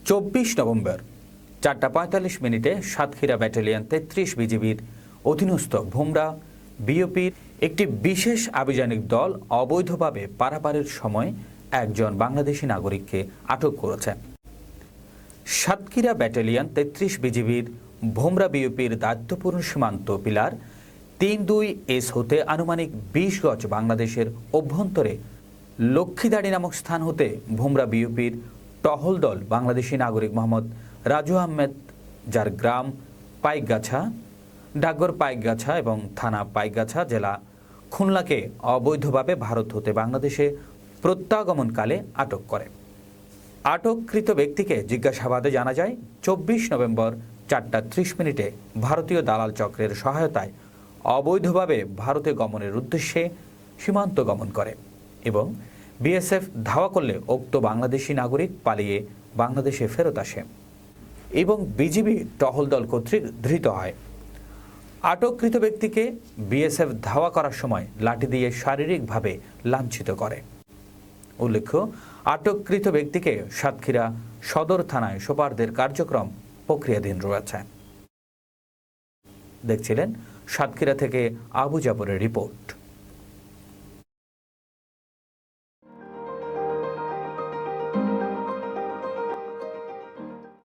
24 November 4:45 Satkhira battalion 33 বিজিবির অধীনস্থ ভোমরা বিওপির একটি বিশেষ আভিযানিক দল অবৈধভাবে পারাপারের সময় একজন বাংলাদেশি নাগরিককে আটক করেছে। সাতক্ষীরা ব্যাটালিয়ন 33 বিজিবির ভোমরা বিওপির দায়িত্বপূর্ণ সীমান্ত পিলার 32S হতে আনুমানিক 20 গজ বাংলাদেশের অভ্যন্তরে লক্ষ্মীদাড়ি নামক স্থান হতে ভোমরা বিওপির টহল দল বাংলাদেশি নাগরিক মোহাম্মদ রাজু আহমেদ, যার গ্রাম পাইকগাছা, ডাকঘর পাইকগাছা এবং থানা পাইকগাছা, জেলা খুলনাকে অবৈধভাবে ভারত হতে বাংলাদেশে প্রত্যাগমনকালে আটক করে। আটককৃত ব্যক্তিকে জিজ্ঞাসাবাদে জানা যায় 24 নভেম্বর 4:30 ভারতীয় দালাল চক্রের সহায়তায় অবৈধভাবে ভারতে গমনের উদ্দেশ্যে সীমান্ত গমন করে এবং বিএসএফ ধাওয়া করলে উক্ত বাংলাদেশি নাগরিক পালিয়ে বাংলাদেশে ফেরত আসে এবং বিজিবি টহল দল কর্তৃক ধৃত হয়। আটককৃত ব্যক্তিকে বিএসএফ ধাওয়া করার সময় লাঠি দিয়ে শারীরিকভাবে লাঞ্ছিত করে। উল্লেখ্য, আটককৃত ব্যক্তিকে সাতক্ষীরা সদর থানায় সোপর্দের কার্যক্রম প্রক্রিয়াধীন রয়েছে। দেখছিলেন সাতক্ষীরা থেকে আবু জাবরের রিপোর্ট।